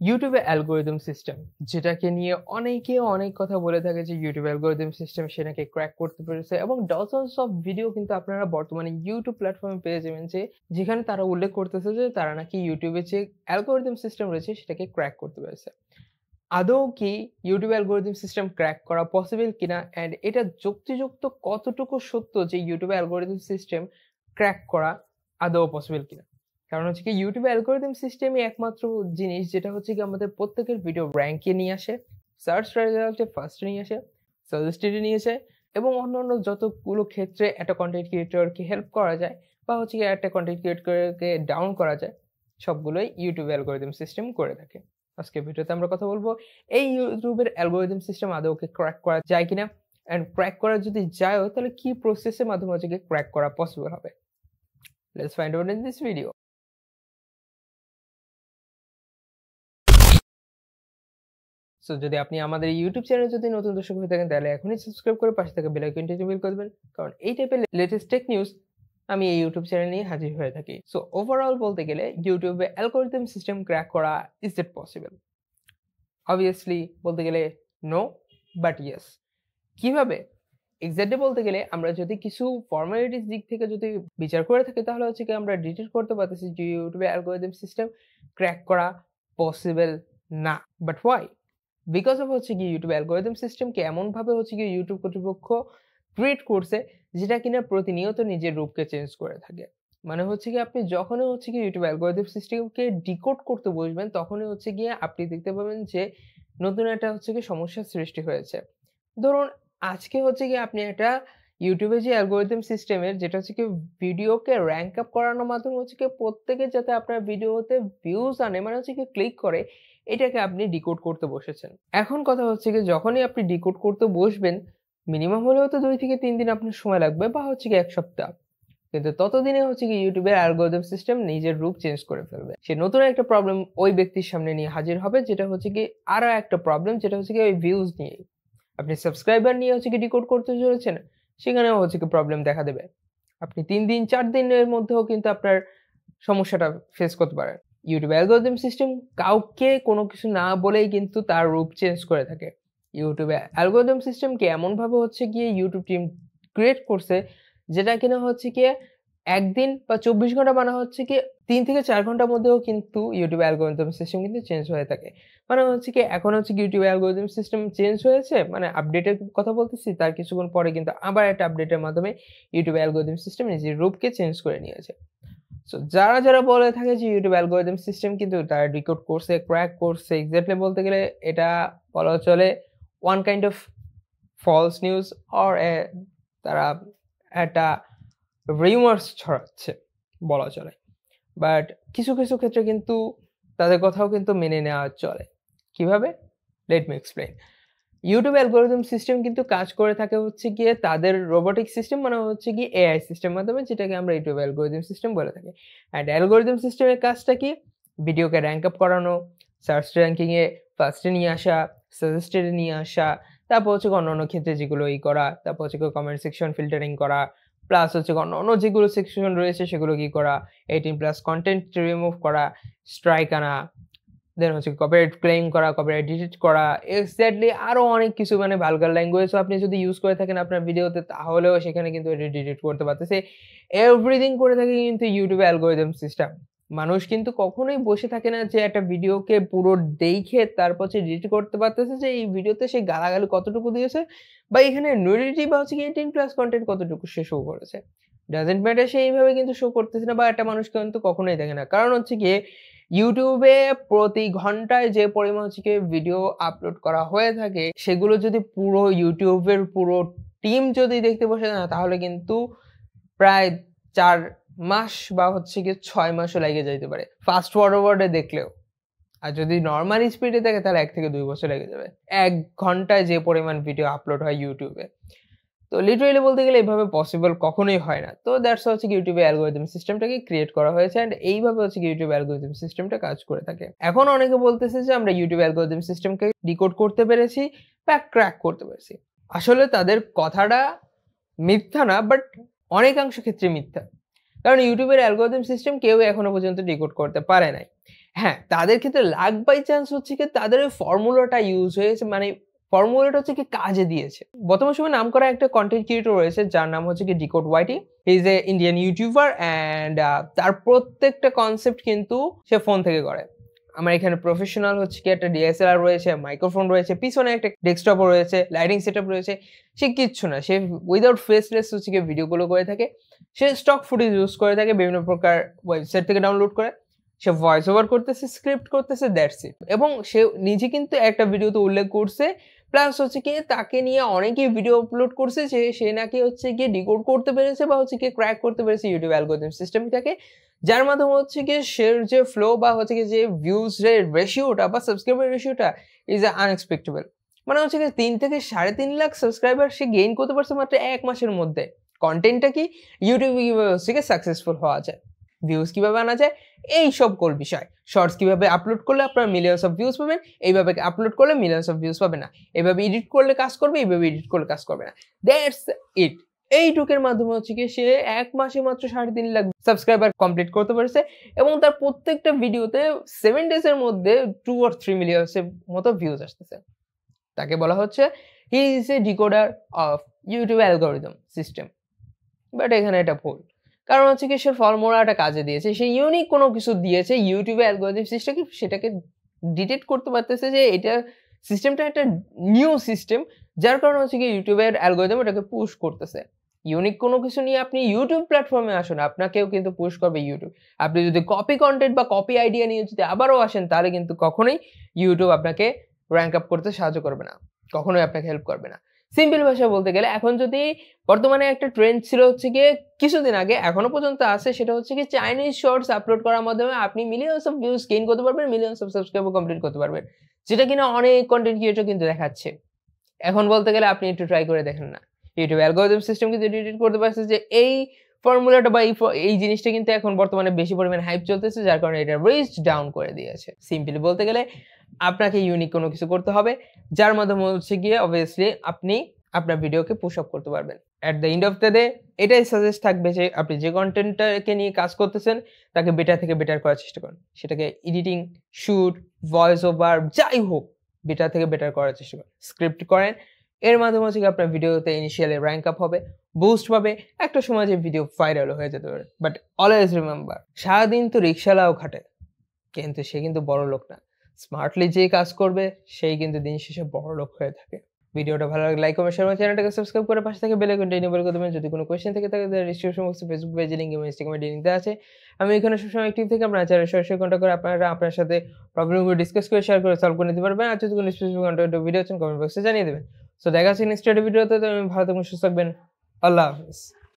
ইউটিউবে algorithm system, যেটাকে নিয়ে অনেকে অনেক কথা বলে থাকে যে ইউটিউব অ্যালগরিদম সিস্টেম সে নাকি ক্র্যাক করতে পেরেছে, এবং ডজনস অফ ভিডিও কিন্তু আপনারা বর্তমানে ইউটিউব প্ল্যাটফর্মে পেয়ে যাবেন যেখানে তারা উল্লেখ করতেছে যে তারা নাকি ইউটিউবে যে অ্যালগরিদম সিস্টেম রয়েছে সেটাকে ক্র্যাক করতে পেরেছে। আদৌ কি ইউটিউব অ্যালগরিদম সিস্টেম ক্র্যাক করা পসিবল কিনা, অ্যান্ড এটা যুক্তিযুক্ত কতটুকু সত্য যে ইউটিউব অ্যালগরিদম সিস্টেম ক্র্যাক করা আদৌ পসিবল কিনা। কারণ হচ্ছে কি, ইউটিউব অ্যালগরিদম সিস্টেমই একমাত্র জিনিস যেটা হচ্ছে কি আমাদের প্রত্যেকের ভিডিও র্যাঙ্কে নিয়ে আসে, সার্চ রেজাল্টে ফার্স্টে নিয়ে আসে, সাজেস্টেডে নিয়ে আসে, এবং অন্যান্য যতগুলো ক্ষেত্রে একটা কন্টেন্ট ক্রিয়েটরকে হেল্প করা যায় বা হচ্ছে কি একটা কন্টেন্ট ক্রিয়েটরকে ডাউন করা যায়, সবগুলোই ইউটিউব অ্যালগরিদম সিস্টেম করে থাকে। আজকে ভিডিওতে আমরা কথা বলবো এই ইউটিউবের অ্যালগরিদম সিস্টেম আদৌ ক্র্যাক করা যায় কিনা, এন্ড ক্র্যাক করা যদি যায় তাহলে কি প্রসেসের মাধ্যমে হচ্ছে ক্র্যাক করা পসিবল হবে। Let's find out in this video. So যদি আপনি আমাদের ইউটিউব চ্যানেলে যদি নতুন দর্শক হয়ে থাকেন তাহলে এখনই সাবস্ক্রাইব করে পাশে থাকা বেল আইকনটি টেবিল করে দেবেন, কারণ এই টাইপের লেটেস্ট টেক নিউজ আমি এই ইউটিউব চ্যানেল নিয়ে হাজির হয়ে থাকি। সো ওভারঅল বলতে গেলে ইউটিউবে অ্যালগরিদম সিস্টেম ক্র্যাক করা ইজ ইট পসিবল? অবভিয়াসলি বলতে গেলে নো, বাট ইয়েস। কিভাবে এক্স্যাক্টলি বলতে গেলে আমরা যদি কিছু ফর্মালিটিস দিক থেকে যদি বিচার করে থাকি তাহলে হচ্ছে কি আমরা ডিটেক্ট করতে পারতেছি যে ইউটিউবে অ্যালগরিদম সিস্টেম ক্র্যাক করা পসিবল না। But why? বিকজ অফ হচ্ছে কি ইউটিউব অ্যালগরিদম সিস্টেমকে এমনভাবে হচ্ছে কি ইউটিউব কর্তৃপক্ষ ক্রিয়েট করছে যেটা কিনা প্রতিনিয়ত নিজের রূপকে চেঞ্জ করে থাকে। মানে হচ্ছে কি আপনি যখনই হচ্ছে কি ইউটিউব অ্যালগরিদম সিস্টেমকে ডিকোড করতে বসবেন তখনই হচ্ছে গিয়ে আপনি দেখতে পাবেন যে নতুন একটা হচ্ছে কি সমস্যার সৃষ্টি হয়েছে। ধরুন আজকে হচ্ছে কি আপনি একটা ইউটিউবে যে অ্যালগরিদম সিস্টেমের যেটা হচ্ছে কি ভিডিওকে র‍্যাঙ্ক আপ করানোর মাধ্যমে হচ্ছে কি প্রত্যেকে যাতে আপনার ভিডিওতে ভিউজ আনে, মানে হচ্ছে কি ক্লিক করে, এটাকে আপনি ডিকোড করতে বসেছেন। এখন কথা হচ্ছে কি যখনই আপনি ডিকোড করতে বসবেন মিনিমাম হলেও তো 2 থেকে 3 দিন আপনার সময় লাগবে বা হচ্ছে কি 1 সপ্তাহ। কিন্তু ততদিনে হচ্ছে কি ইউটিউবের অ্যালগরিদম সিস্টেম নিজের রূপ চেঞ্জ করে ফেলবে। সে নতুন একটা প্রবলেম ওই ব্যক্তির সামনে নিয়ে হাজির হবে, যেটা হচ্ছে কি আরো একটা প্রবলেম, যেটা হচ্ছে কি ওই ভিউজ নিয়ে। আপনি সাবস্ক্রাইবার নিয়ে হচ্ছে কি ডিকোড করতে চলেছেন, সেখানেও হচ্ছে কি প্রবলেম দেখা দেবে। আপনি 3 দিন 4 দিনের মধ্যেও কিন্তু আপনার সমস্যাটা ফেস করতে পারেন। ইউটিউব অ্যালগরিদম সিস্টেম কাউকে কোনো কিছু না বলেই কিন্তু তার রূপ চেঞ্জ করে থাকে। ইউটিউব অ্যালগরিদম সিস্টেমকে এমনভাবে হচ্ছে গিয়ে ইউটিউব টিম ক্রিয়েট করছে যেটা কিনা হচ্ছে গিয়ে 1 দিন বা 24 ঘন্টা মানে হচ্ছে কি 3 থেকে 4 ঘন্টার মধ্যেও কিন্তু ইউটিউব অ্যালগরিদম সিস্টেম কিন্তু চেঞ্জ হয়ে থাকে। মানে হচ্ছে কি এখন হচ্ছে কি ইউটিউব অ্যালগরিদম সিস্টেম চেঞ্জ হয়েছে, মানে আপডেটের কথা বলতেছি, তার কিছুক্ষণ পরে কিন্তু আবার একটা আপডেটের মাধ্যমে ইউটিউব অ্যালগরিদম সিস্টেম নিজের রূপকে চেঞ্জ করে নিয়েছে। সো যারা বলে থাকে যে ইউটিউব অ্যালগরিদম সিস্টেম কিন্তু তারা ডিকোড করছে, ক্র্যাক করছে, এক্স্যাক্টলি বলতে গেলে এটা বলা চলে one kind of false news, or তারা একটা রিউমার্স ছড়াচ্ছে বলা চলে। বাট কিছু ক্ষেত্রে কিন্তু তাদের কথাও কিন্তু মেনে নেওয়া চলে। কিভাবে? Let me explain. YouTube algorithm system কিন্তু কাজ করে থাকে হচ্ছে গিয়ে তাদের রোবোটিক সিস্টেম, মানে হচ্ছে গিয়ে এআই সিস্টেম মাধ্যমে, যেটাকে আমরা ইউটিউব অ্যালগরিদম সিস্টেম বলে থাকি। অ্যান্ড অ্যালগরিদম সিস্টেমের কাজটা কি? ভিডিওকে র‍্যাঙ্ক আপ করানো, সার্চ র‍্যাঙ্কিং এ ফার্স্টে নিয়ে আসা, সাজেস্টেড এ নিয়ে আসা, তারপর হচ্ছে অন্যান্য ক্ষেত্রে যেগুলো করা, তারপর হচ্ছে কমেন্ট সেকশন ফিল্টারিং করা, প্লাস হচ্ছে অন্যান্য যেগুলো সেকশন রয়েছে সেগুলো কি করা, 18+ কন্টেন্ট রিমুভ করা, স্ট্রাইক আনা, দেন হচ্ছে কপিরাইট ক্লেম করা, কপিরাইট ডিলিট করা, এক্স্যাক্টলি আরো অনেক কিছু, মানে ভালগার ল্যাঙ্গুয়েজও আপনি যদি ইউজ করে থাকেন আপনার ভিডিওতে তাহলেও সেখানে কিন্তু এটা ডিলিট করতে পারতেছে। এভরিথিং করে থাকে কিন্তু ইউটিউব অ্যালগরিদম সিস্টেম। মানুষ কিন্তু কখনোই বসে থাকে না যে একটা ভিডিওকে পুরো দেখে তারপর হচ্ছে ডিলিট করতে পারতেছে যে এই ভিডিওতে সে গালাগালি কতটুকু দিয়েছে বা এখানে নুডিটি বা হচ্ছে 18+ কন্টেন্ট কতটুকু সে শো করেছে। ডাজন্ট ম্যাটার, সে এইভাবে কিন্তু শো করতেছে না, বা একটা মানুষ কিন্তু কখনোই দেখে না। কারণ হচ্ছে গিয়ে ইউটিউবে প্রতি ঘন্টায় যে পরিমাণ হচ্ছে ভিডিও আপলোড করা হয়ে থাকে সেগুলো যদি পুরো ইউটিউবের পুরো টিম যদি দেখতে বসে না তাহলে কিন্তু প্রায় 4 মাস বা হচ্ছে কি 6 মাসও লেগে যাইতে পারে ফাস্ট ফরওয়ার্ডে দেখলেও। আর যদি নরমাল স্পিডে দেখে তাহলে 1 থেকে 2 বছর লেগে যাবে 1 ঘন্টায় যে পরিমাণ ভিডিও আপলোড হয় ইউটিউবে। তো লিটারালি বলতে গেলে এইভাবে পসিবল কখনোই হয় না। তো দ্যাটস হচ্ছে ইউটিউবে অ্যালগরিদম সিস্টেমটাকে ক্রিয়েট করা হয়েছে, এন্ড এইভাবে হচ্ছে ইউটিউব অ্যালগরিদম সিস্টেমটা কাজ করে থাকে। এখন অনেকে বলতেছে যে আমরা ইউটিউব অ্যালগরিদম সিস্টেমকে ডিকোড করতে পেরেছি বা ক্র্যাক করতে পেরেছি। আসলে তাদের কথাটা মিথ্যা না, বাট অনেকাংশ ক্ষেত্রে মিথ্যা। কারণ ইউটিউবের অ্যালগরিদম সিস্টেম কেউ এখনো পর্যন্ত ডিকোড করতে পারে নাই। হ্যাঁ, তাদের ক্ষেত্রে লাক বাই চান্স হচ্ছে কি তাদের ওই ফর্মুলাটা ইউজ হয়েছে, মানে ফর্মুলাটা হচ্ছে কি কাজে দিয়েছে। বর্তমান সময়ে নামকরা একটা কনটেন্ট ক্রিয়েটর রয়েছে যার নাম হচ্ছে কি Decode YT. He is a Indian YouTuber and তার প্রত্যেকটা কনসেপ্ট কিন্তু সে ফোন থেকে করে। আমার এখানে প্রফেশনাল হচ্ছে কি একটা ডিএসএলআর রয়েছে, মাইক্রোফোন রয়েছে, পিছনে একটা ডেস্কটপও রয়েছে, লাইটিং সেটআপ রয়েছে। সে কিচ্ছু না, সে উইদাউট ফেসলেস হচ্ছে কি ভিডিওগুলো করে থাকে। সে স্টক ফুটেজ ইউজ করে থাকে বিভিন্ন প্রকার ওয়েবসাইট থেকে ডাউনলোড করে। সে ভয়েস ওভার করতেছে, স্ক্রিপ্ট করতেছে, দ্যাটস ইট। এবং সে নিজে কিন্তু একটা ভিডিওতে উল্লেখ করছে, প্লাস হচ্ছে কি তাকে নিয়ে অনেকেই ভিডিও আপলোড করছে যে সে নাকি হচ্ছে গিয়ে ডিকোড করতে পেরেছে বা হচ্ছে গিয়ে ক্র্যাক করতে পেরেছে ইউটিউব অ্যালগরিদম সিস্টেমটাকে, যার মাধ্যমে হচ্ছে গিয়ে শেয়ার যে ফ্লো বা হচ্ছে গিয়ে যে ভিউজ রেশিওটা বা সাবস্ক্রাইবার রেশিওটা ইজ আনএক্সপেক্টেবল। মানে হচ্ছে গিয়ে 3 থেকে 3.5 লাখ সাবস্ক্রাইবার সে গেইন করতে পারছে মাত্র 1 মাসের মধ্যে। কন্টেন্টটা কি, ইউটিউবে কিভাবে হচ্ছে গিয়ে সাকসেসফুল হওয়া যায়, ভিউজ কিভাবে আনা যায়, এই সকল বিষয়। শর্টস কিভাবে আপলোড করলে আপনারা মিলিয়ন্স অফ ভিউজ পাবেন, এইভাবে আপলোড করলে মিলিয়ন্স অফ ভিউজ পাবে না, এইভাবে এডিট করলে কাজ করবে, এইভাবে এডিট করলে কাজ করবে না, দ্যাটস ইট। এইটুকের মাধ্যমে হচ্ছে কি সে 1 মাসে মাত্র 3.5 লাখ সাবস্ক্রাইবার কমপ্লিট করতে পারছে এবং তার প্রত্যেকটা ভিডিওতে 7 ডেজের মধ্যে 2 or 3 মিলিয়ন্সের মতো ভিউজ আসতেছে। তাকে বলা হচ্ছে হি is A decoder of YouTube algorithm system. But এখানে এটা ভুল, কারণ হচ্ছে কি সে ফর্মুলাটা কাজে দিয়েছে, সে ইউনিক কোনো কিছু দিয়েছে ইউটিউবে অ্যালগরিদম সিস্টেমকে, সেটাকে ডিটেক্ট করতে পারতেছে যে এটা সিস্টেমটা একটা নিউ সিস্টেম, যার কারণে হচ্ছে কি ইউটিউবের অ্যালগরিদম এটাকে পুশ করতেছে। ইউনিক কোনো কিছু নিয়ে আপনি ইউটিউব প্ল্যাটফর্মে আসুন, আপনাকেও কিন্তু পুশ করবে ইউটিউব। আপনি যদি কপি কন্টেন্ট বা কপি আইডিয়া নিয়ে যদি আবারও আসেন, তাহলে কিন্তু কখনোই ইউটিউব আপনাকে র্যাঙ্ক আপ করতে সাহায্য করবে না, কখনোই আপনাকে হেল্প করবে না। সিম্পল ভাষায় বলতে গেলে এখন যদি বর্তমানে একটা ট্রেন্ড ছিল হচ্ছে গিয়ে কিছুদিন আগে, এখনো পর্যন্ত আছে, সেটা হচ্ছে কি চাইনিজ শর্টস আপলোড করার মাধ্যমে আপনি মিলিয়ন্স অফ ভিউজ গেইন করতে পারবেন, মিলিয়ন্স অফ সাবস্ক্রাইবার কমপ্লিট করতে পারবেন, যেটা কিনা অনেক কন্টেন্ট ক্রিয়েটর কিন্তু দেখাচ্ছে। এখন বলতে গেলে আপনি একটু ট্রাই করে দেখেন না, ইউটিউব অ্যালগরিদম সিস্টেম কিন্তু ডিটেক্ট করতে পারছে যে এই ফর্মুলাটা বা এই জিনিসটা কিন্তু এখন বর্তমানে বেশি পরিমাণে হাইপ চলতেছে, যার কারণে এটা রিচ ডাউন করে দিয়েছে। সিম্পলি বলতে গেলে আপনাকে ইউনিক কোনো কিছু করতে হবে, যার মাধ্যমে হচ্ছে গিয়ে অবভিয়াসলি আপনি আপনার ভিডিওকে পুশ আপ করতে পারবেন। At the end of the day এটাই সাজেস্ট থাকবে যে আপনি যে কন্টেন্টটাকে নিয়ে কাজ করতেছেন তাকে বেটার থেকে বেটার করার চেষ্টা করেন, সেটাকে এডিটিং, শুট, ভয়েস ওভার যাই হোক, বেটার থেকে বেটার করার চেষ্টা করেন, স্ক্রিপ্ট করেন। এর মাধ্যমে হচ্ছে আপনার ভিডিওতে ইনিশিয়ালি র্যাঙ্ক আপ হবে, বুস্ট পাবে, একটা সময় যে ভিডিও ভাইরাল হয়ে যেতে পারে। বাট অলওয়েজ রিমেম্বার, সারাদিন তো রিক্সালাও খাটে, কিন্তু সে কিন্তু বড় লোক না। স্মার্টলি যে কাজ করবে সেই কিন্তু দিন শেষে বড় লোক হয়ে থাকে। ভিডিওটা ভালো লাগলে লাইক কমেন্ট শেয়ার করে চ্যানেলটাকে সাবস্ক্রাইব করে পাশে থেকে বেল আইকনটা এনেবল করে দেবেন। যদি কোনো কোয়েশ্চেন থেকে থাকে তাহলে ডিসক্রিপশন বক্সে ফেসবুক পেজে লিংক এবং ইনস্টাগ্রামে লিংক দেওয়া আছে। আমি এখানে সবসময় অ্যাক্টিভ থেকে আপনারা চ্যানেলে সরাসরি কন্ট্যাক্ট করে আপনারা আপনার সাথে প্রবলেমগুলো ডিসকাস করে শেয়ার করে সলভ করে নিতে পারবেন। আর যদি কোনো স্পেসিফিক কন্টেন্টের ভিডিও আছেন কমেন্ট বক্সে জানিয়ে দেবেন। সো দেখা হচ্ছে নেক্সট ভিডিওতে। ভালো থাকবেন, সুস্থ থাকবেন। আল্লাহ হাফেজ।